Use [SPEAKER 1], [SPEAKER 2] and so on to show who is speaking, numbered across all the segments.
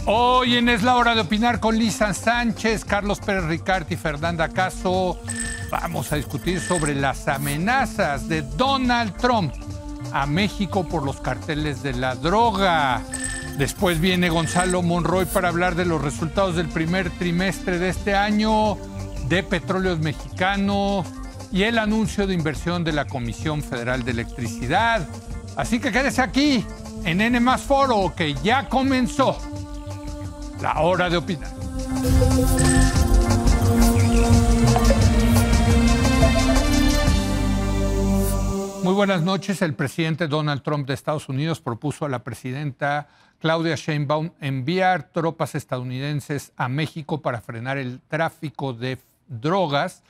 [SPEAKER 1] Hoy en Es la Hora de Opinar con Lisa Sánchez, Carlos Pérez Ricard y Fernanda Caso vamos a discutir sobre las amenazas de Donald Trump a México por los carteles de la droga. Después viene Gonzalo Monroy para hablar de los resultados del primer trimestre de este año de Petróleos Mexicanos y el anuncio de inversión de la Comisión Federal de Electricidad. Así que quédese aquí en N+ Foro, que ya comenzó la hora de opinar. Muy buenas noches. El presidente Donald Trump de Estados Unidos propuso a la presidenta Claudia Sheinbaum enviar tropas estadounidenses a México para frenar el tráfico de drogas,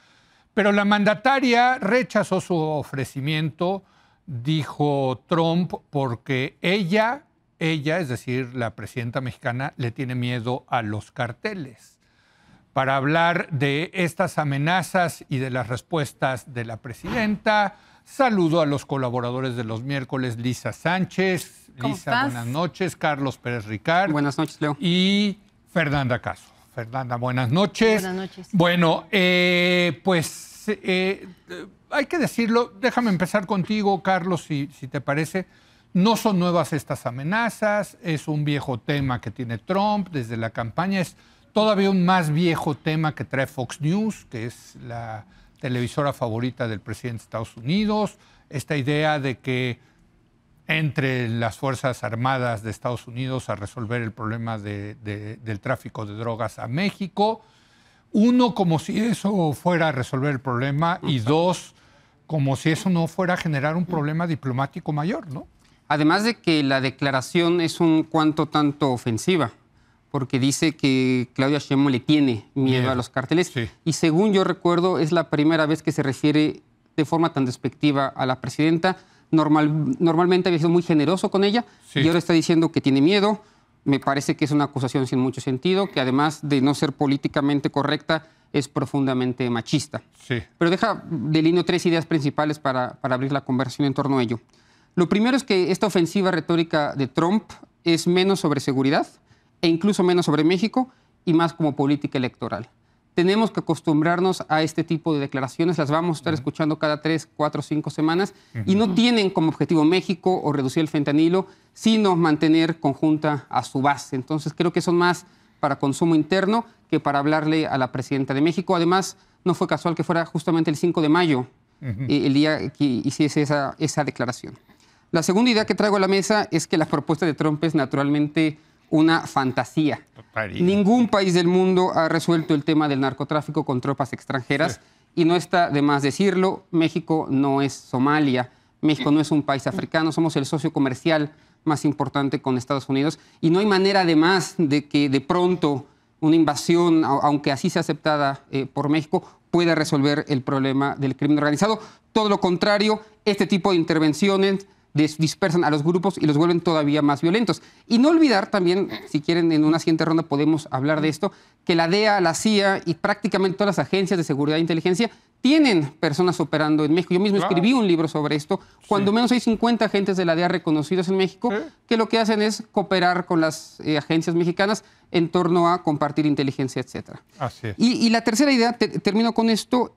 [SPEAKER 1] pero la mandataria rechazó su ofrecimiento, dijo Trump, porque ella, es decir, la presidenta mexicana, le tiene miedo a los carteles. Para hablar de estas amenazas y de las respuestas de la presidenta, saludo a los colaboradores de los miércoles, Lisa Sánchez. Lisa, buenas noches. Carlos Pérez Ricard.
[SPEAKER 2] Buenas noches, Leo.
[SPEAKER 1] Y Fernanda Caso. Fernanda, buenas noches.
[SPEAKER 3] Buenas noches.
[SPEAKER 1] Bueno, hay que decirlo. Déjame empezar contigo, Carlos, si te parece. No son nuevas estas amenazas, es un viejo tema que tiene Trump desde la campaña, es todavía un más viejo tema que trae Fox News, que es la televisora favorita del presidente de Estados Unidos, esta idea de que entre las Fuerzas Armadas de Estados Unidos a resolver el problema del tráfico de drogas a México. Uno, como si eso fuera a resolver el problema, y dos, como si eso no fuera a generar un problema diplomático mayor, ¿no?
[SPEAKER 2] Además de que la declaración es un cuanto tanto ofensiva, porque dice que Claudia Sheinbaum le tiene miedo a los carteles.
[SPEAKER 1] Sí.
[SPEAKER 2] Y según yo recuerdo, es la primera vez que se refiere de forma tan despectiva a la presidenta. Normalmente había sido muy generoso con ella, sí, y ahora está diciendo que tiene miedo. Me parece que es una acusación sin mucho sentido, que además de no ser políticamente correcta, es profundamente machista.
[SPEAKER 1] Sí.
[SPEAKER 2] Pero delineo tres ideas principales para abrir la conversación en torno a ello. Lo primero es que esta ofensiva retórica de Trump es menos sobre seguridad e incluso menos sobre México y más como política electoral. Tenemos que acostumbrarnos a este tipo de declaraciones, las vamos a estar escuchando cada 3, 4, 5 semanas y no tienen como objetivo México o reducir el fentanilo, sino mantener conjunta a su base. Entonces creo que son más para consumo interno que para hablarle a la presidenta de México. Además, no fue casual que fuera justamente el 5 de mayo el día que hiciese esa declaración. La segunda idea que traigo a la mesa es que la propuesta de Trump es naturalmente una fantasía. Ningún país del mundo ha resuelto el tema del narcotráfico con tropas extranjeras, sí, y no está de más decirlo. México no es Somalia, México no es un país africano, somos el socio comercial más importante con Estados Unidos y no hay manera además de que de pronto una invasión, aunque así sea aceptada por México, pueda resolver el problema del crimen organizado. Todo lo contrario, este tipo de intervenciones dispersan a los grupos y los vuelven todavía más violentos. Y no olvidar también, si quieren en una siguiente ronda podemos hablar de esto, que la DEA, la CIA y prácticamente todas las agencias de seguridad e inteligencia tienen personas operando en México. Yo mismo escribí un libro sobre esto. Cuando menos hay 50 agentes de la DEA reconocidos en México, que lo que hacen es cooperar con las agencias mexicanas en torno a compartir inteligencia, etc.
[SPEAKER 1] Así es.
[SPEAKER 2] Y la tercera idea, termino con esto,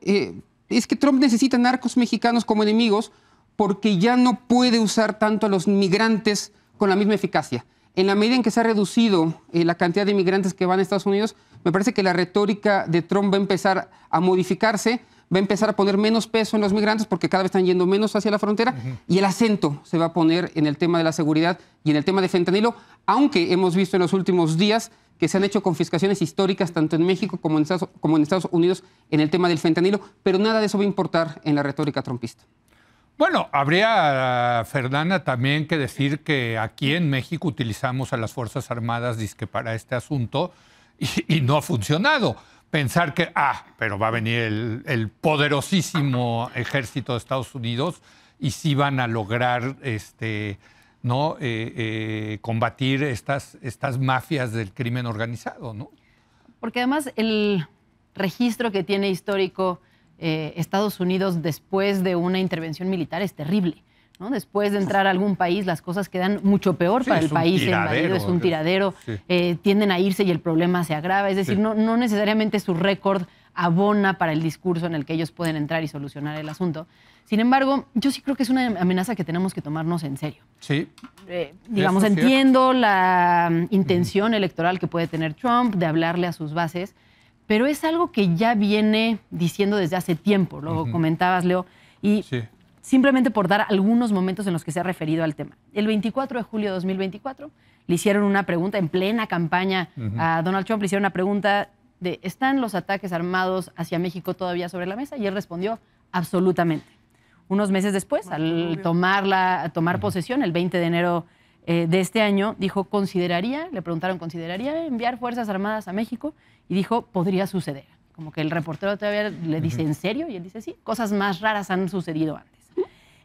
[SPEAKER 2] es que Trump necesita narcos mexicanos como enemigos porque ya no puede usar tanto a los migrantes con la misma eficacia. En la medida en que se ha reducido la cantidad de migrantes que van a Estados Unidos, me parece que la retórica de Trump va a empezar a modificarse, va a empezar a poner menos peso en los migrantes porque cada vez están yendo menos hacia la frontera y el acento se va a poner en el tema de la seguridad y en el tema de fentanilo, aunque hemos visto en los últimos días que se han hecho confiscaciones históricas tanto en México como en Estados Unidos en el tema del fentanilo, pero nada de eso va a importar en la retórica trumpista.
[SPEAKER 1] Bueno, habría, Fernanda, también que decir que aquí en México utilizamos a las Fuerzas Armadas dizque para este asunto y no ha funcionado. Pensar que, pero va a venir el poderosísimo ejército de Estados Unidos y sí van a lograr combatir estas mafias del crimen organizado, ¿no?
[SPEAKER 3] Porque además el registro que tiene histórico Estados Unidos después de una intervención militar es terrible, ¿no? Después de entrar a algún país, las cosas quedan mucho peor para el país invadido, es un tiradero, tienden a irse y el problema se agrava. Es decir, no necesariamente su récord abona para el discurso en el que ellos pueden entrar y solucionar el asunto. Sin embargo, yo sí creo que es una amenaza que tenemos que tomarnos en serio.
[SPEAKER 1] Sí.
[SPEAKER 3] Digamos, entiendo la intención electoral que puede tener Trump de hablarle a sus bases, pero es algo que ya viene diciendo desde hace tiempo, lo comentabas, Leo, y simplemente por dar algunos momentos en los que se ha referido al tema. El 24 de julio de 2024 le hicieron una pregunta en plena campaña a Donald Trump, le hicieron una pregunta de ¿están los ataques armados hacia México todavía sobre la mesa? Y él respondió absolutamente. Unos meses después, al tomar posesión, el 20 de enero de este año, dijo, le preguntaron, ¿consideraría enviar Fuerzas Armadas a México? Y dijo, podría suceder. Como que el reportero todavía le dice, ¿en serio? Y él dice, sí, cosas más raras han sucedido antes.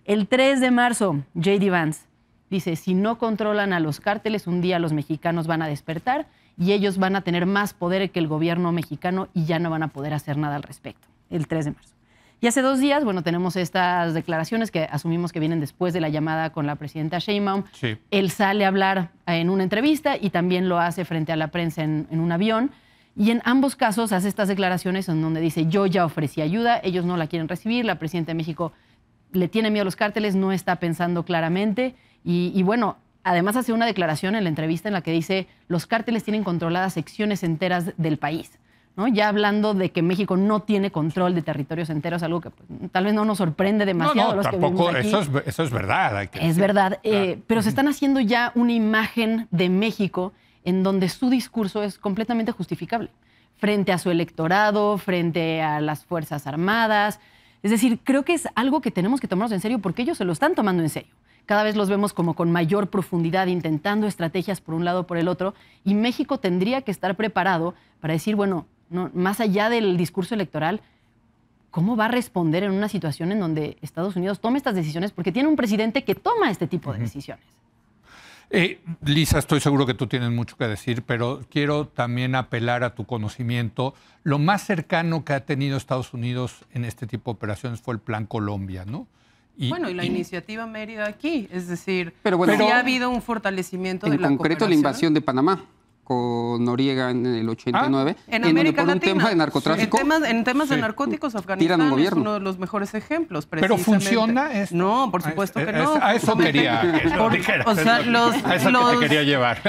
[SPEAKER 3] El 3 de marzo, J.D. Vance dice, si no controlan a los cárteles, un día los mexicanos van a despertar y ellos van a tener más poder que el gobierno mexicano y ya no van a poder hacer nada al respecto. El 3 de marzo. Y hace 2 días, bueno, tenemos estas declaraciones que asumimos que vienen después de la llamada con la presidenta Sheinbaum. Sí. Él sale a hablar en una entrevista y también lo hace frente a la prensa en un avión. Y en ambos casos hace estas declaraciones en donde dice, yo ya ofrecí ayuda, ellos no la quieren recibir, la presidenta de México le tiene miedo a los cárteles, no está pensando claramente. Y bueno, además hace una declaración en la entrevista en la que dice, los cárteles tienen controladas secciones enteras del país, ¿no? Ya hablando de que México no tiene control de territorios enteros, algo que pues, tal vez no nos sorprende demasiado.
[SPEAKER 1] No, tampoco, eso es verdad.
[SPEAKER 3] Es verdad, pero se están haciendo ya una imagen de México en donde su discurso es completamente justificable frente a su electorado, frente a las Fuerzas Armadas. Es decir, creo que es algo que tenemos que tomarnos en serio porque ellos se lo están tomando en serio. Cada vez los vemos como con mayor profundidad, intentando estrategias por un lado o por el otro, y México tendría que estar preparado para decir, bueno, no, más allá del discurso electoral, ¿cómo va a responder en una situación en donde Estados Unidos tome estas decisiones? Porque tiene un presidente que toma este tipo de decisiones.
[SPEAKER 1] Lisa, estoy seguro que tú tienes mucho que decir, pero quiero también apelar a tu conocimiento. Lo más cercano que ha tenido Estados Unidos en este tipo de operaciones fue el Plan Colombia, ¿no?
[SPEAKER 4] Y la iniciativa Mérida aquí, es decir, pero sí ha habido un fortalecimiento de la cooperación.
[SPEAKER 2] En concreto, la invasión de Panamá con Noriega en el 89,
[SPEAKER 4] en América
[SPEAKER 2] por un
[SPEAKER 4] Latina,
[SPEAKER 2] tema de narcotráfico.
[SPEAKER 4] En temas de narcóticos, Afganistán es uno de los mejores ejemplos.
[SPEAKER 1] ¿Pero funciona esto?
[SPEAKER 4] No, por supuesto que no.
[SPEAKER 1] A eso quería que lo dijeras.
[SPEAKER 4] O sea,
[SPEAKER 1] a eso que te quería llevar.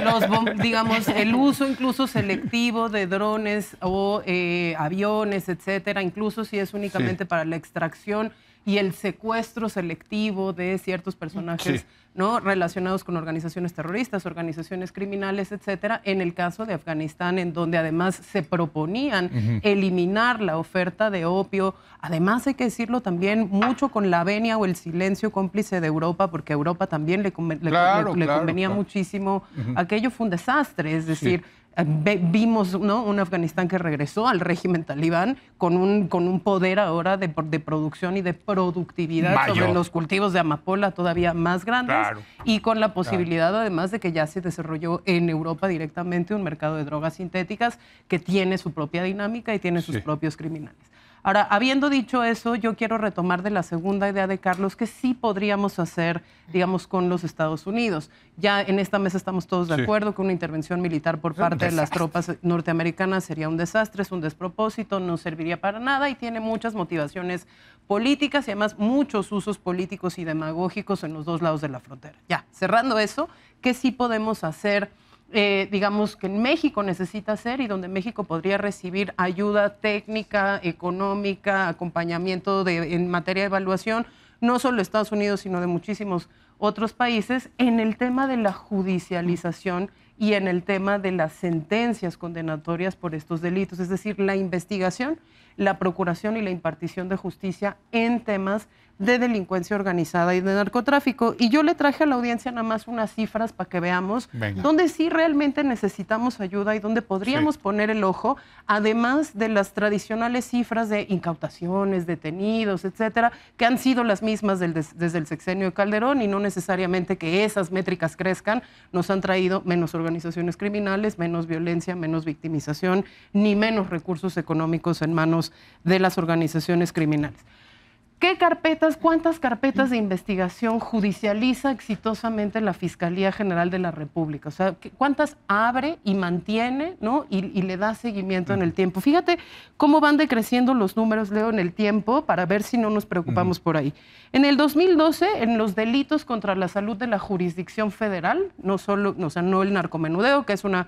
[SPEAKER 4] Digamos, el uso incluso selectivo de drones o aviones, etcétera, incluso si es únicamente para la extracción y el secuestro selectivo de ciertos personajes ¿no? relacionados con organizaciones terroristas, organizaciones criminales, etcétera, en el caso de Afganistán, en donde además se proponían eliminar la oferta de opio. Además, hay que decirlo también, mucho con la venia o el silencio cómplice de Europa, porque a Europa también le convenía muchísimo. Aquello fue un desastre, es decir, vimos, ¿no? un Afganistán que regresó al régimen talibán con un poder ahora de producción y de productividad sobre los cultivos de amapola todavía más grandes y con la posibilidad además de que ya se desarrolló en Europa directamente un mercado de drogas sintéticas que tiene su propia dinámica y tiene sus propios criminales. Ahora, habiendo dicho eso, yo quiero retomar de la segunda idea de Carlos que sí podríamos hacer, digamos, con los Estados Unidos. Ya en esta mesa estamos todos de acuerdo que una intervención militar por parte de las tropas norteamericanas sería un desastre, es un despropósito, no serviría para nada y tiene muchas motivaciones políticas y además muchos usos políticos y demagógicos en los dos lados de la frontera. Ya, cerrando eso, ¿qué sí podemos hacer? Digamos que en México necesita hacer y donde México podría recibir ayuda técnica, económica, acompañamiento en materia de evaluación, no solo de Estados Unidos, sino de muchísimos otros países, en el tema de la judicialización y en el tema de las sentencias condenatorias por estos delitos, es decir, la investigación, la procuración y la impartición de justicia en temas de delincuencia organizada y de narcotráfico. Y yo le traje a la audiencia nada más unas cifras para que veamos dónde sí realmente necesitamos ayuda y dónde podríamos poner el ojo, además de las tradicionales cifras de incautaciones, detenidos, etcétera, que han sido las mismas desde el sexenio de Calderón y no necesariamente que esas métricas crezcan, nos han traído menos organizaciones criminales, menos violencia, menos victimización, ni menos recursos económicos en manos de las organizaciones criminales. ¿Cuántas carpetas de investigación judicializa exitosamente la Fiscalía General de la República? O sea, ¿cuántas abre y mantiene, ¿no? y le da seguimiento en el tiempo? Fíjate cómo van decreciendo los números, Leo, en el tiempo, para ver si no nos preocupamos por ahí. En el 2012, en los delitos contra la salud de la jurisdicción federal, no el narcomenudeo, que es una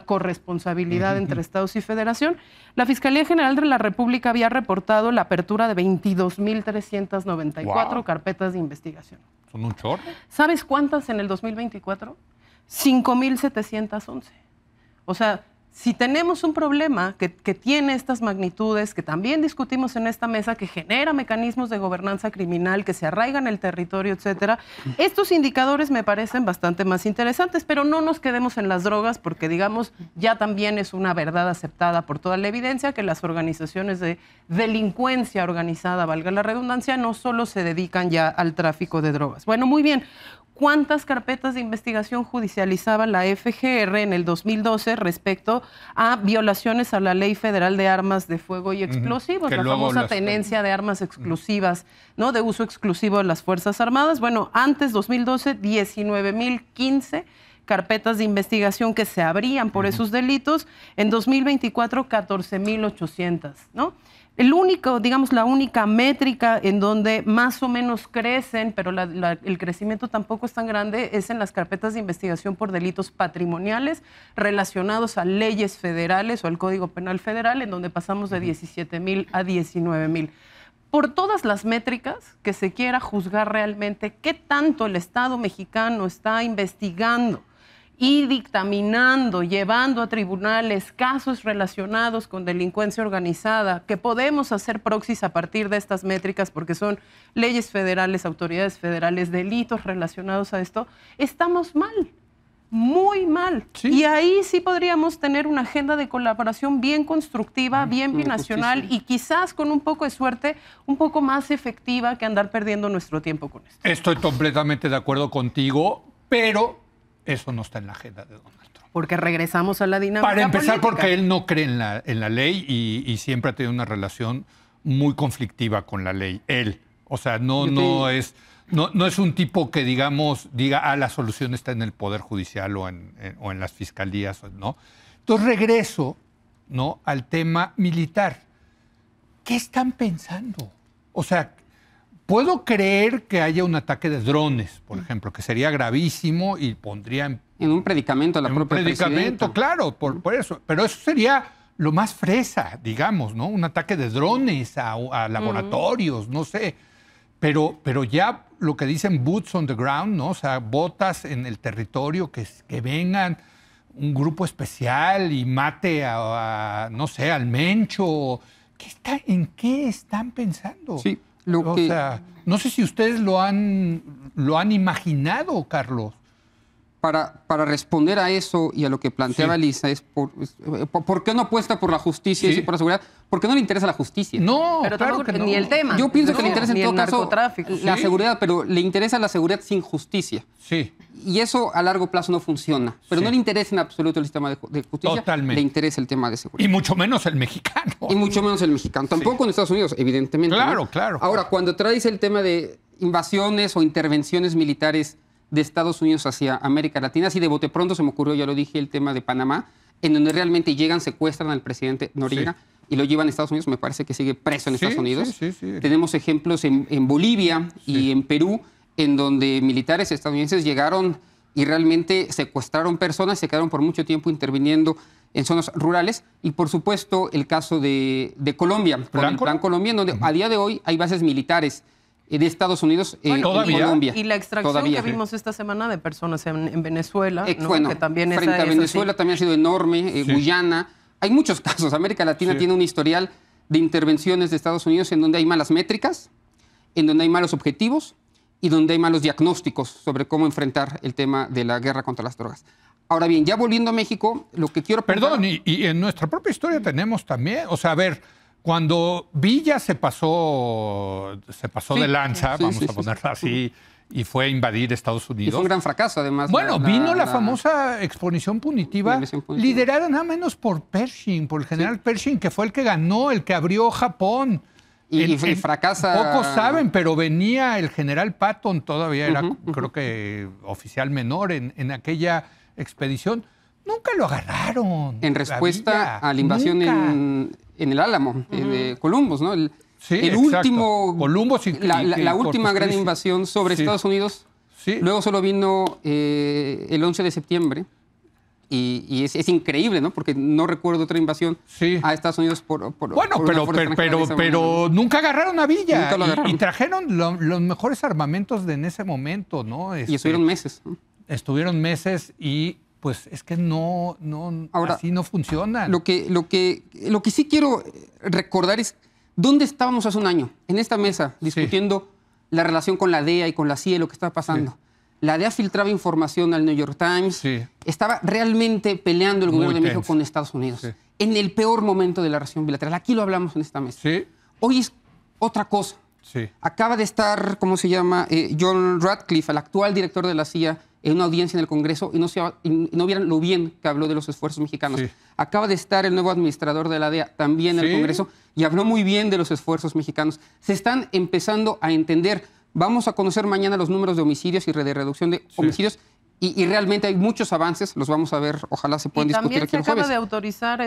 [SPEAKER 4] corresponsabilidad entre estados y federación, la Fiscalía General de la República había reportado la apertura de 22,394 carpetas de investigación.
[SPEAKER 1] ¿Son un chorro?
[SPEAKER 4] ¿Sabes cuántas en el 2024? 5,711. O sea, si tenemos un problema que tiene estas magnitudes, que también discutimos en esta mesa, que genera mecanismos de gobernanza criminal, que se arraigan en el territorio, etcétera, estos indicadores me parecen bastante más interesantes, pero no nos quedemos en las drogas porque, digamos, ya también es una verdad aceptada por toda la evidencia que las organizaciones de delincuencia organizada, valga la redundancia, no solo se dedican ya al tráfico de drogas. Bueno, muy bien. ¿Cuántas carpetas de investigación judicializaba la FGR en el 2012 respecto a violaciones a la Ley Federal de Armas de Fuego y Explosivos, la famosa tenencia de armas exclusivas, ¿no? De uso exclusivo de las Fuerzas Armadas? Bueno, antes, 2012, 19,015 carpetas de investigación que se abrían por esos delitos. En 2024, 14,800, ¿no? La única métrica en donde más o menos crecen, pero el crecimiento tampoco es tan grande, es en las carpetas de investigación por delitos patrimoniales relacionados a leyes federales o al Código Penal Federal, en donde pasamos de 17,000 a 19,000. Por todas las métricas que se quiera juzgar realmente qué tanto el Estado mexicano está investigando y dictaminando, llevando a tribunales casos relacionados con delincuencia organizada, que podemos hacer proxies a partir de estas métricas, porque son leyes federales, autoridades federales, delitos relacionados a esto, estamos mal, muy mal. Sí. Y ahí sí podríamos tener una agenda de colaboración bien constructiva, bien binacional y quizás con un poco de suerte, un poco más efectiva que andar perdiendo nuestro tiempo con esto.
[SPEAKER 1] Estoy completamente de acuerdo contigo, pero eso no está en la agenda de Donald Trump.
[SPEAKER 4] Porque regresamos a la dinámica
[SPEAKER 1] Para empezar,
[SPEAKER 4] política.
[SPEAKER 1] porque él no cree en la ley y siempre ha tenido una relación muy conflictiva con la ley. Él. O sea, no es un tipo que, digamos, diga, la solución está en el Poder Judicial o en las fiscalías, ¿no? Entonces regreso, ¿no?, al tema militar. ¿Qué están pensando? O sea, puedo creer que haya un ataque de drones, por ejemplo, que sería gravísimo y pondría
[SPEAKER 2] en un predicamento a la propia
[SPEAKER 1] presidenta. Claro, por eso. Pero eso sería lo más fresa, digamos, ¿no? Un ataque de drones a laboratorios, no sé. Pero ya lo que dicen boots on the ground, ¿no? O sea, botas en el territorio, que vengan un grupo especial y mate no sé, al Mencho. ¿En qué están pensando?
[SPEAKER 2] Sí.
[SPEAKER 1] O sea, no sé si ustedes lo han imaginado, Carlos.
[SPEAKER 2] Para responder a eso y a lo que planteaba Lisa, es ¿por qué no apuesta por la justicia y por la seguridad? Porque no le interesa la justicia.
[SPEAKER 1] No,
[SPEAKER 4] pero
[SPEAKER 1] claro que no.
[SPEAKER 4] Ni el tema.
[SPEAKER 2] Yo pienso que le interesa en todo caso la
[SPEAKER 1] Sí.
[SPEAKER 2] seguridad, pero le interesa la seguridad sin justicia.
[SPEAKER 1] Sí.
[SPEAKER 2] Y eso a largo plazo no funciona. Pero no le interesa en absoluto el sistema de justicia.
[SPEAKER 1] Totalmente.
[SPEAKER 2] Le interesa el tema de seguridad.
[SPEAKER 1] Y mucho menos el mexicano.
[SPEAKER 2] Y mucho menos el mexicano. Tampoco en Estados Unidos, evidentemente.
[SPEAKER 1] Claro,
[SPEAKER 2] ¿no?
[SPEAKER 1] claro.
[SPEAKER 2] Ahora, cuando traes el tema de invasiones o intervenciones militares de Estados Unidos hacia América Latina, así de bote pronto se me ocurrió, ya lo dije, el tema de Panamá, en donde realmente llegan, secuestran al presidente Noriega y lo llevan a Estados Unidos, me parece que sigue preso en Estados Unidos.
[SPEAKER 1] Sí.
[SPEAKER 2] Tenemos ejemplos en Bolivia y en Perú, en donde militares estadounidenses llegaron y realmente secuestraron personas, se quedaron por mucho tiempo interviniendo en zonas rurales. Y, por supuesto, el caso de Colombia, con el Plan Colombia, en donde a día de hoy hay bases militares de Estados Unidos en Colombia.
[SPEAKER 4] Y la extracción que vimos esta semana de personas en Venezuela, ¿no?
[SPEAKER 2] Bueno,
[SPEAKER 4] que también
[SPEAKER 2] frente a Venezuela también ha sido enorme, Guyana. Hay muchos casos. América Latina tiene un historial de intervenciones de Estados Unidos en donde hay malas métricas, en donde hay malos objetivos y donde hay malos diagnósticos sobre cómo enfrentar el tema de la guerra contra las drogas. Ahora bien, ya volviendo a México, lo que quiero...
[SPEAKER 1] Perdón, y en nuestra propia historia tenemos también, o sea, a ver, cuando Villa se pasó de lanza, vamos a ponerlo así, y fue a invadir Estados Unidos.
[SPEAKER 2] Y fue un gran fracaso, además.
[SPEAKER 1] Bueno, vino la famosa exponición punitiva, liderada nada menos por Pershing, por el general Pershing, que fue el que ganó, el que abrió Japón.
[SPEAKER 2] y fracasa.
[SPEAKER 1] Pocos saben, pero venía el general Patton, todavía era, creo que oficial menor en aquella expedición. Nunca lo agarraron.
[SPEAKER 2] En respuesta a la invasión en el Álamo de Columbus, ¿no? El
[SPEAKER 1] exacto.
[SPEAKER 2] último,
[SPEAKER 1] Columbus
[SPEAKER 2] la última gran invasión sobre Estados Unidos. Sí. Luego solo vino el 11 de septiembre. Y es increíble, ¿no? Porque no recuerdo otra invasión a Estados Unidos
[SPEAKER 1] pero nunca agarraron a Villa.
[SPEAKER 2] Nunca lo agarraron.
[SPEAKER 1] Y trajeron los mejores armamentos de en ese momento, ¿no?
[SPEAKER 2] Y estuvieron meses.
[SPEAKER 1] Estuvieron meses y pues es que ahora, así no funciona.
[SPEAKER 2] Lo que sí quiero recordar es dónde estábamos hace un año, en esta mesa, discutiendo la relación con la DEA y con la CIA, lo que estaba pasando. Sí. La DEA filtraba información al New York Times. Sí. Estaba realmente peleando el gobierno de México con Estados Unidos. Sí. En el peor momento de la relación bilateral. Aquí lo hablamos en esta mesa. Sí. Hoy es otra cosa. Sí. Acaba de estar, ¿cómo se llama? John Ratcliffe, el actual director de la CIA, en una audiencia en el Congreso y no vieran lo bien que habló de los esfuerzos mexicanos. Sí. Acaba de estar el nuevo administrador de la DEA también en el Congreso y habló muy bien de los esfuerzos mexicanos. Se están empezando a entender. Vamos a conocer mañana los números de homicidios y de reducción de homicidios y realmente hay muchos avances, los vamos a ver, ojalá se puedan discutir aquí el jueves.
[SPEAKER 4] También se acaba de autorizar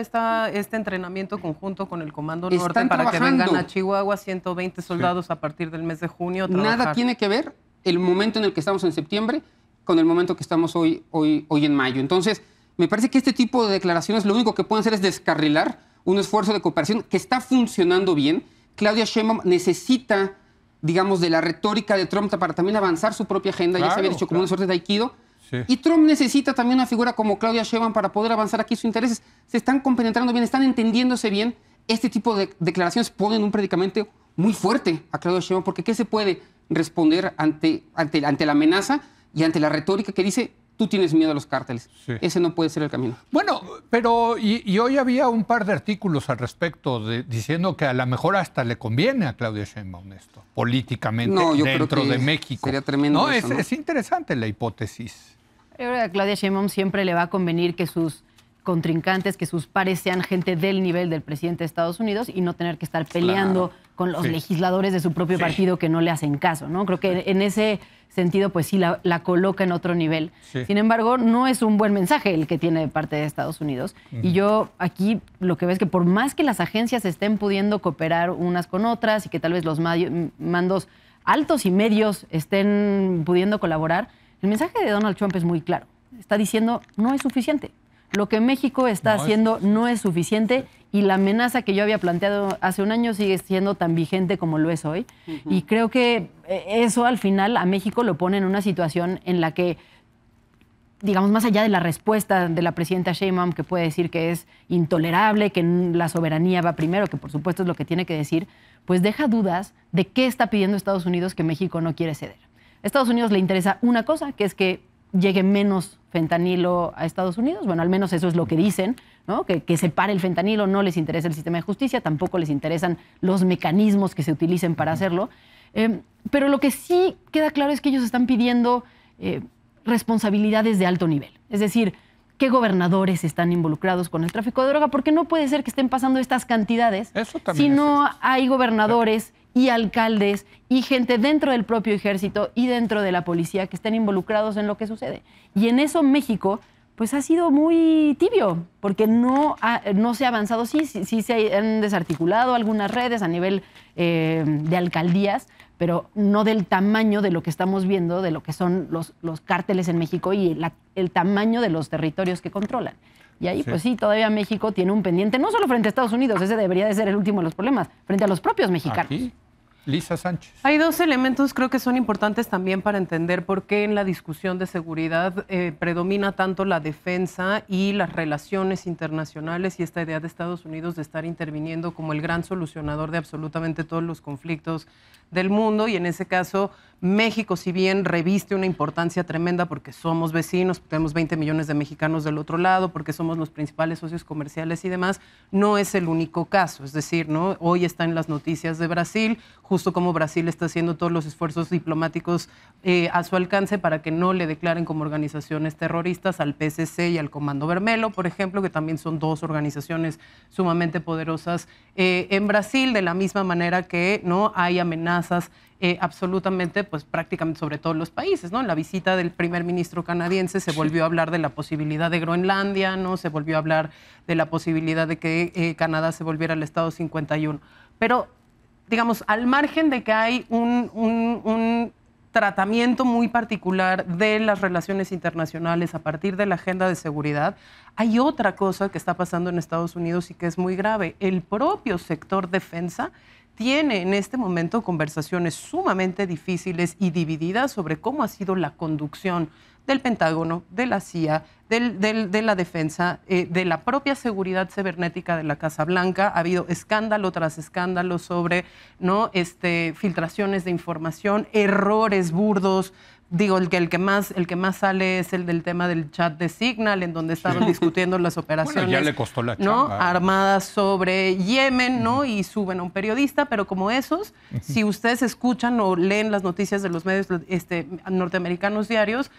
[SPEAKER 4] este entrenamiento conjunto con el Comando Norte para que vengan a Chihuahua 120 soldados a partir del mes de junio a trabajar.
[SPEAKER 2] Nada tiene que ver el momento en el que estamos en septiembre con el momento que estamos hoy en mayo. Entonces, me parece que este tipo de declaraciones lo único que pueden hacer es descarrilar un esfuerzo de cooperación que está funcionando bien. Claudia Sheinbaum necesita, digamos, de la retórica de Trump para también avanzar su propia agenda. Ya se había dicho como una suerte de aikido. Sí. Y Trump necesita también una figura como Claudia Sheinbaum para poder avanzar aquí sus intereses. Se están compenetrando bien, están entendiéndose bien. Este tipo de declaraciones ponen un predicamento muy fuerte a Claudia Sheinbaum, porque ¿qué se puede responder ante la amenaza y ante la retórica que dice tú tienes miedo a los cárteles? Sí. Ese no puede ser el camino.
[SPEAKER 1] Bueno, pero y hoy había un par de artículos al respecto diciendo que a lo mejor hasta le conviene a Claudia Sheinbaum esto, políticamente, dentro de México.
[SPEAKER 2] Sería tremendo.
[SPEAKER 1] No, es interesante la hipótesis.
[SPEAKER 3] Yo creo que a Claudia Sheinbaum siempre le va a convenir que sus contrincantes, que sus pares sean gente del nivel del presidente de Estados Unidos y no tener que estar peleando con los legisladores de su propio partido que no le hacen caso, ¿no? Creo que en ese sentido, pues sí, la coloca en otro nivel. Sí. Sin embargo, no es un buen mensaje el que tiene de parte de Estados Unidos. Y yo aquí lo que veo es que por más que las agencias estén pudiendo cooperar unas con otras y que tal vez los mandos altos y medios estén pudiendo colaborar, el mensaje de Donald Trump es muy claro. Está diciendo, no es suficiente. Lo que México está haciendo no es suficiente y la amenaza que yo había planteado hace un año sigue siendo tan vigente como lo es hoy. Y creo que eso al final a México lo pone en una situación en la que, digamos, más allá de la respuesta de la presidenta Sheinbaum, que puede decir que es intolerable, que la soberanía va primero, que por supuesto es lo que tiene que decir, pues deja dudas de qué está pidiendo Estados Unidos que México no quiere ceder. A Estados Unidos le interesa una cosa, que es que llegue menos fentanilo a Estados Unidos. Bueno, al menos eso es lo que dicen, ¿no? Que se pare el fentanilo, no les interesa el sistema de justicia, tampoco les interesan los mecanismos que se utilicen para hacerlo. Pero lo que sí queda claro es que ellos están pidiendo responsabilidades de alto nivel. Es decir, ¿qué gobernadores están involucrados con el tráfico de droga? Porque no puede ser que estén pasando estas cantidades si no hay gobernadores y alcaldes y gente dentro del propio ejército y dentro de la policía que estén involucrados en lo que sucede. Y en eso México pues ha sido muy tibio, porque no se ha avanzado. Sí se han desarticulado algunas redes a nivel de alcaldías, pero no del tamaño de lo que estamos viendo, de lo que son los cárteles en México y el tamaño de los territorios que controlan. Y ahí, pues sí, todavía México tiene un pendiente, no solo frente a Estados Unidos, ese debería de ser el último de los problemas, frente a los propios mexicanos.
[SPEAKER 1] Aquí, Lisa Sánchez.
[SPEAKER 4] Hay dos elementos creo que son importantes también para entender por qué en la discusión de seguridad predomina tanto la defensa y las relaciones internacionales y esta idea de Estados Unidos de estar interviniendo como el gran solucionador de absolutamente todos los conflictos del mundo. Y en ese caso, México, si bien reviste una importancia tremenda porque somos vecinos, tenemos 20 millones de mexicanos del otro lado, porque somos los principales socios comerciales y demás, no es el único caso. Es decir, ¿no? Hoy está en las noticias de Brasil, justo como Brasil está haciendo todos los esfuerzos diplomáticos a su alcance para que no le declaren como organizaciones terroristas al PSC y al Comando Vermelho, por ejemplo, que también son dos organizaciones sumamente poderosas en Brasil, de la misma manera que no hay amenazas absolutamente, pues prácticamente sobre todos los países, ¿no? En la visita del primer ministro canadiense se volvió a hablar de la posibilidad de Groenlandia, ¿no? Se volvió a hablar de la posibilidad de que Canadá se volviera al Estado 51. Pero, digamos, al margen de que hay un tratamiento muy particular de las relaciones internacionales a partir de la agenda de seguridad, hay otra cosa que está pasando en Estados Unidos y que es muy grave. El propio sector defensa tiene en este momento conversaciones sumamente difíciles y divididas sobre cómo ha sido la conducción del Pentágono, de la CIA, de la defensa, de la propia seguridad cibernética de la Casa Blanca. Ha habido escándalo tras escándalo sobre, ¿no? Filtraciones de información, errores burdos. Digo, el que más sale es el del tema del chat de Signal, en donde estaban discutiendo las operaciones,
[SPEAKER 1] bueno, ya le costó la
[SPEAKER 4] ¿no?
[SPEAKER 1] chamba.
[SPEAKER 4] Armadas sobre Yemen, ¿no? Y suben a un periodista, pero como esos, si ustedes escuchan o leen las noticias de los medios norteamericanos diarios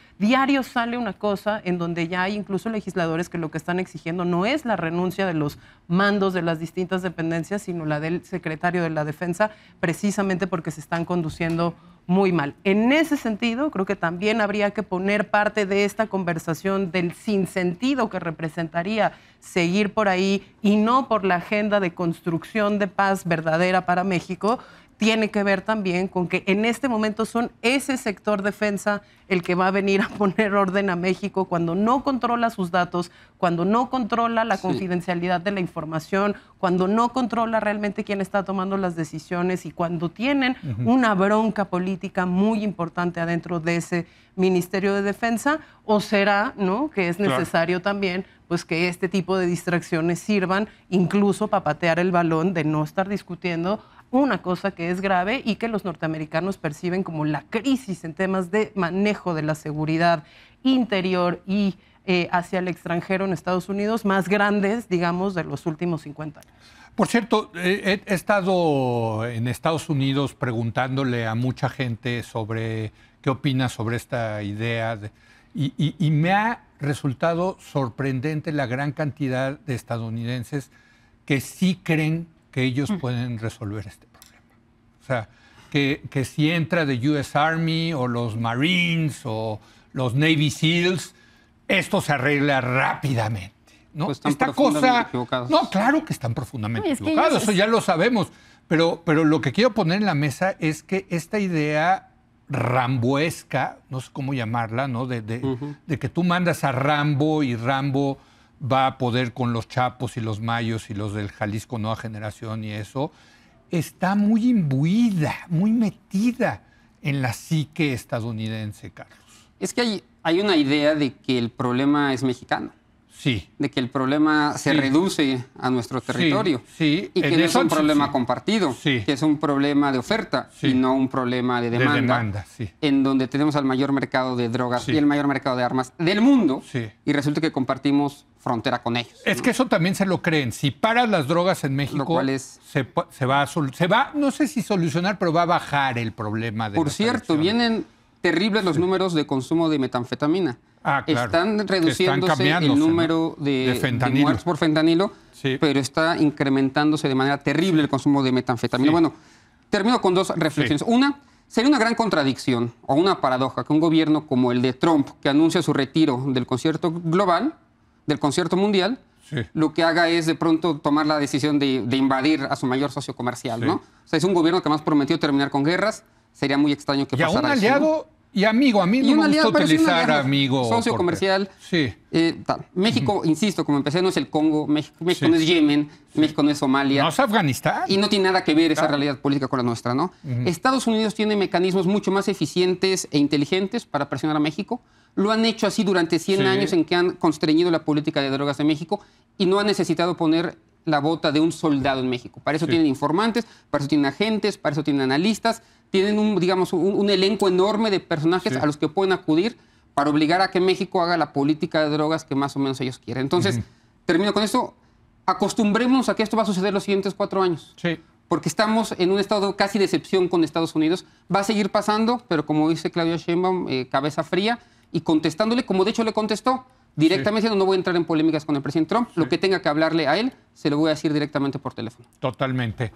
[SPEAKER 4] sale una cosa en donde ya hay incluso legisladores que lo que están exigiendo no es la renuncia de los mandos de las distintas dependencias, sino la del secretario de la Defensa, precisamente porque se están conduciendo muy mal. En ese sentido, creo que también habría que poner parte de esta conversación del sinsentido que representaría seguir por ahí y no por la agenda de construcción de paz verdadera para México, tiene que ver también con que en este momento son ese sector defensa el que va a venir a poner orden a México cuando no controla sus datos, cuando no controla la confidencialidad de la información, cuando no controla realmente quién está tomando las decisiones y cuando tienen una bronca política muy importante adentro de ese Ministerio de Defensa, o será, ¿no?, que es necesario también pues que este tipo de distracciones sirvan incluso para patear el balón de no estar discutiendo una cosa que es grave y que los norteamericanos perciben como la crisis en temas de manejo de la seguridad interior y hacia el extranjero en Estados Unidos más grandes, digamos, de los últimos 50 años.
[SPEAKER 1] Por cierto, he estado en Estados Unidos preguntándole a mucha gente sobre qué opina sobre esta idea y me ha resultado sorprendente la gran cantidad de estadounidenses que sí creen que ellos pueden resolver este problema. O sea, que si entra de US Army o los Marines o los Navy SEALs, esto se arregla rápidamente, ¿no?
[SPEAKER 2] Pues están profundamente equivocados.
[SPEAKER 1] No, claro que están profundamente equivocados, eso ya lo sabemos. Pero lo que quiero poner en la mesa es que esta idea ramboesca, no sé cómo llamarla, ¿no? De que tú mandas a Rambo y Rambo va a poder con los Chapos y los Mayos y los del Jalisco Nueva Generación y eso, está muy imbuida, muy metida en la psique estadounidense, Carlos.
[SPEAKER 2] Es que hay una idea de que el problema es mexicano.
[SPEAKER 1] Sí.
[SPEAKER 2] De que el problema se reduce a nuestro territorio.
[SPEAKER 1] Sí.
[SPEAKER 2] Y que no es un problema compartido,
[SPEAKER 1] sí,
[SPEAKER 2] que es un problema de oferta y no un problema de demanda.
[SPEAKER 1] De demanda, sí.
[SPEAKER 2] En donde tenemos al mayor mercado de drogas y el mayor mercado de armas del mundo.
[SPEAKER 1] Sí.
[SPEAKER 2] Y resulta que compartimos frontera con ellos.
[SPEAKER 1] Es que eso también se lo creen. Si paras las drogas en México,
[SPEAKER 2] lo cual es...
[SPEAKER 1] se va, no sé si solucionar, pero va a bajar el problema de
[SPEAKER 2] Por cierto, vienen terribles los números de consumo de metanfetamina.
[SPEAKER 1] Ah, claro.
[SPEAKER 2] Están reduciéndose el número de muertos por fentanilo, pero está incrementándose de manera terrible el consumo de metanfetamina. Bueno, termino con dos reflexiones. Una, sería una gran contradicción o una paradoja que un gobierno como el de Trump, que anuncia su retiro del concierto global, del concierto mundial, lo que haga es de pronto tomar la decisión de invadir a su mayor socio comercial, ¿no? O sea, es un gobierno que más prometió terminar con guerras. Sería muy extraño que pasara eso.
[SPEAKER 1] Y a un aliado... Y amigo, a mí no me gusta utilizar amigo.
[SPEAKER 2] Socio comercial.
[SPEAKER 1] Sí.
[SPEAKER 2] México, insisto, como empecé, no es el Congo, México no es Yemen, México no es Somalia.
[SPEAKER 1] No es Afganistán.
[SPEAKER 2] Y no tiene nada que ver esa realidad política con la nuestra, ¿no? Estados Unidos tiene mecanismos mucho más eficientes e inteligentes para presionar a México. Lo han hecho así durante 100 años en que han constreñido la política de drogas de México y no han necesitado poner la bota de un soldado en México. Para eso tienen informantes, para eso tienen agentes, para eso tienen analistas, tienen un elenco enorme de personajes a los que pueden acudir para obligar a que México haga la política de drogas que más o menos ellos quieren. Entonces, termino con esto, acostumbremos a que esto va a suceder los siguientes 4 años. porque estamos en un estado casi de excepción con Estados Unidos. Va a seguir pasando, pero como dice Claudia Sheinbaum, cabeza fría y contestándole, como de hecho le contestó directamente, diciendo, no voy a entrar en polémicas con el presidente Trump, lo que tenga que hablarle a él, se lo voy a decir directamente por teléfono.
[SPEAKER 1] Totalmente.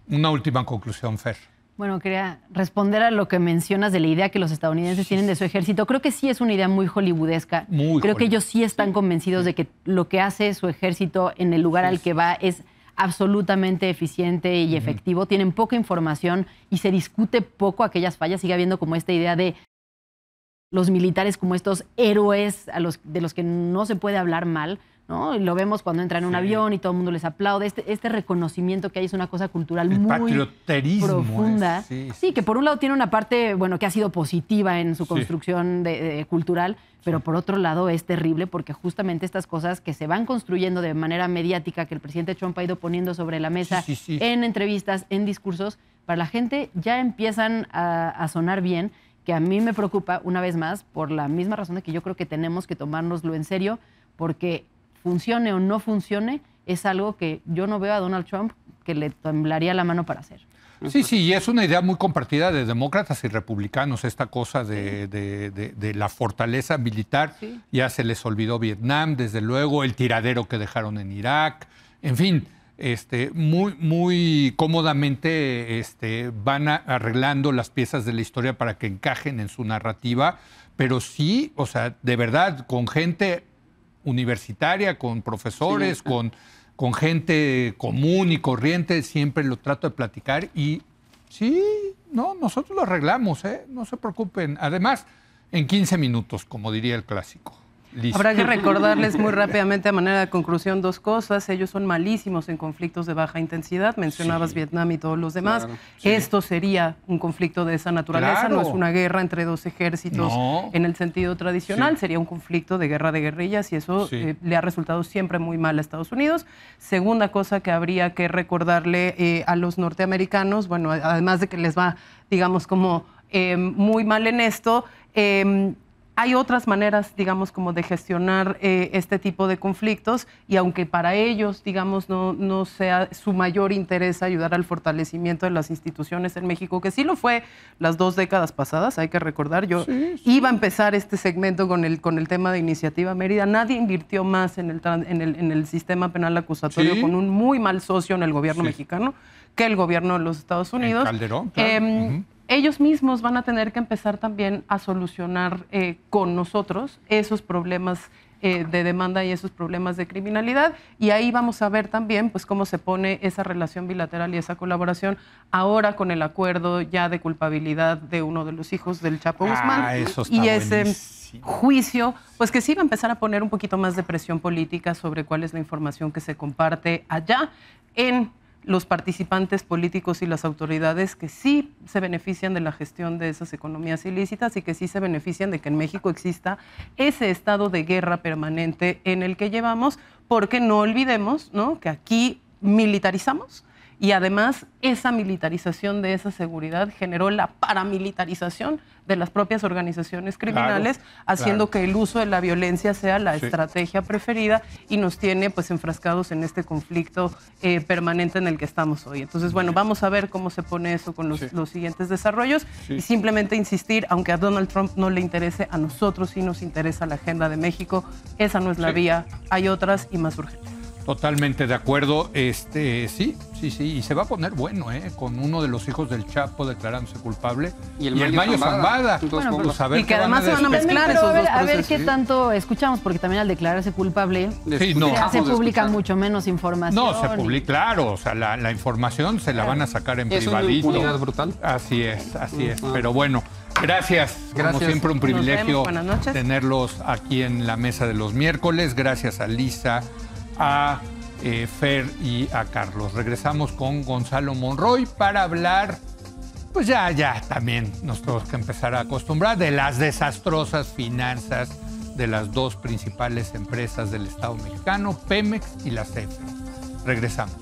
[SPEAKER 1] Una última conclusión, Fer.
[SPEAKER 3] Bueno, quería responder a lo que mencionas de la idea que los estadounidenses tienen de su ejército. Creo que sí es una idea muy hollywoodesca. Creo que ellos sí están convencidos de que lo que hace su ejército en el lugar al que va es absolutamente eficiente y efectivo. Tienen poca información y se discute poco aquellas fallas. Sigue habiendo como esta idea de los militares como estos héroes de los que no se puede hablar mal, ¿no? Y lo vemos cuando entran en un avión y todo el mundo les aplaude. Este reconocimiento que hay es una cosa cultural muy profunda. Sí, que por un lado tiene una parte, bueno, que ha sido positiva en su construcción cultural, pero por otro lado es terrible porque justamente estas cosas que se van construyendo de manera mediática, que el presidente Trump ha ido poniendo sobre la mesa en entrevistas, en discursos, para la gente ya empiezan a sonar bien, que a mí me preocupa, una vez más, por la misma razón de que yo creo que tenemos que tomárnoslo en serio, porque funcione o no funcione, es algo que yo no veo a Donald Trump que le temblaría la mano para hacer.
[SPEAKER 1] Sí, y es una idea muy compartida de demócratas y republicanos, esta cosa de la fortaleza militar. Ya se les olvidó Vietnam, desde luego, el tiradero que dejaron en Irak, en fin, muy cómodamente van arreglando las piezas de la historia para que encajen en su narrativa, pero sí, o sea, de verdad, con gente universitaria, con profesores, con gente común y corriente, siempre lo trato de platicar y sí, nosotros lo arreglamos, no se preocupen. Además, en 15 minutos, como diría el clásico. Listo.
[SPEAKER 4] Habrá que recordarles muy rápidamente a manera de conclusión dos cosas. Ellos son malísimos en conflictos de baja intensidad. Mencionabas Vietnam y todos los demás. Claro, Esto sería un conflicto de esa naturaleza. No es una guerra entre dos ejércitos en el sentido tradicional. Sería un conflicto de guerra de guerrillas y eso le ha resultado siempre muy mal a Estados Unidos. Segunda cosa que habría que recordarle a los norteamericanos, bueno, además de que les va, digamos, como muy mal en esto, hay otras maneras, digamos, como de gestionar este tipo de conflictos y aunque para ellos, digamos, no sea su mayor interés ayudar al fortalecimiento de las instituciones en México, que sí lo fue las 2 décadas pasadas, hay que recordar, yo iba a empezar este segmento con el tema de Iniciativa Mérida, nadie invirtió más en el sistema penal acusatorio con un muy mal socio en el gobierno mexicano que el gobierno de los Estados Unidos.
[SPEAKER 1] Calderón, claro.
[SPEAKER 4] Ellos mismos van a tener que empezar también a solucionar con nosotros esos problemas de demanda y esos problemas de criminalidad. Y ahí vamos a ver también pues, cómo se pone esa relación bilateral y esa colaboración ahora con el acuerdo ya de culpabilidad de uno de los hijos del Chapo Guzmán.
[SPEAKER 1] Eso está
[SPEAKER 4] y ese juicio, pues que sí va a empezar a poner un poquito más de presión política sobre cuál es la información que se comparte allá en los participantes políticos y las autoridades que sí se benefician de la gestión de esas economías ilícitas y que sí se benefician de que en México exista ese estado de guerra permanente en el que llevamos, porque no olvidemos, ¿no?, que aquí militarizamos y además esa militarización de esa seguridad generó la paramilitarización de las propias organizaciones criminales, haciendo que el uso de la violencia sea la estrategia preferida y nos tiene pues enfrascados en este conflicto permanente en el que estamos hoy. Entonces, bueno, vamos a ver cómo se pone eso con los siguientes desarrollos y simplemente insistir, aunque a Donald Trump no le interese, a nosotros sí nos interesa la agenda de México. Esa no es la vía, hay otras y más urgentes.
[SPEAKER 1] Totalmente de acuerdo. Sí. Y se va a poner bueno, con uno de los hijos del Chapo declarándose culpable. Y el Mayo Zambada.
[SPEAKER 3] Bueno,
[SPEAKER 1] pues a ver
[SPEAKER 4] y que además se van a mezclar esos dos procesos.
[SPEAKER 3] A ver qué tanto escuchamos, porque también al declararse culpable se publica mucho menos información.
[SPEAKER 1] No, se publica, claro. O sea, la información se la van a sacar en privadito.
[SPEAKER 2] Es una impunidad brutal.
[SPEAKER 1] Así es. Pero bueno, gracias. Como siempre, un privilegio tenerlos aquí en la mesa de los miércoles. Gracias a Lisa, a Fer y a Carlos. Regresamos con Gonzalo Monroy para hablar, pues ya también nos tenemos que empezar a acostumbrar de las desastrosas finanzas de las dos principales empresas del Estado mexicano, Pemex y la CFE. Regresamos.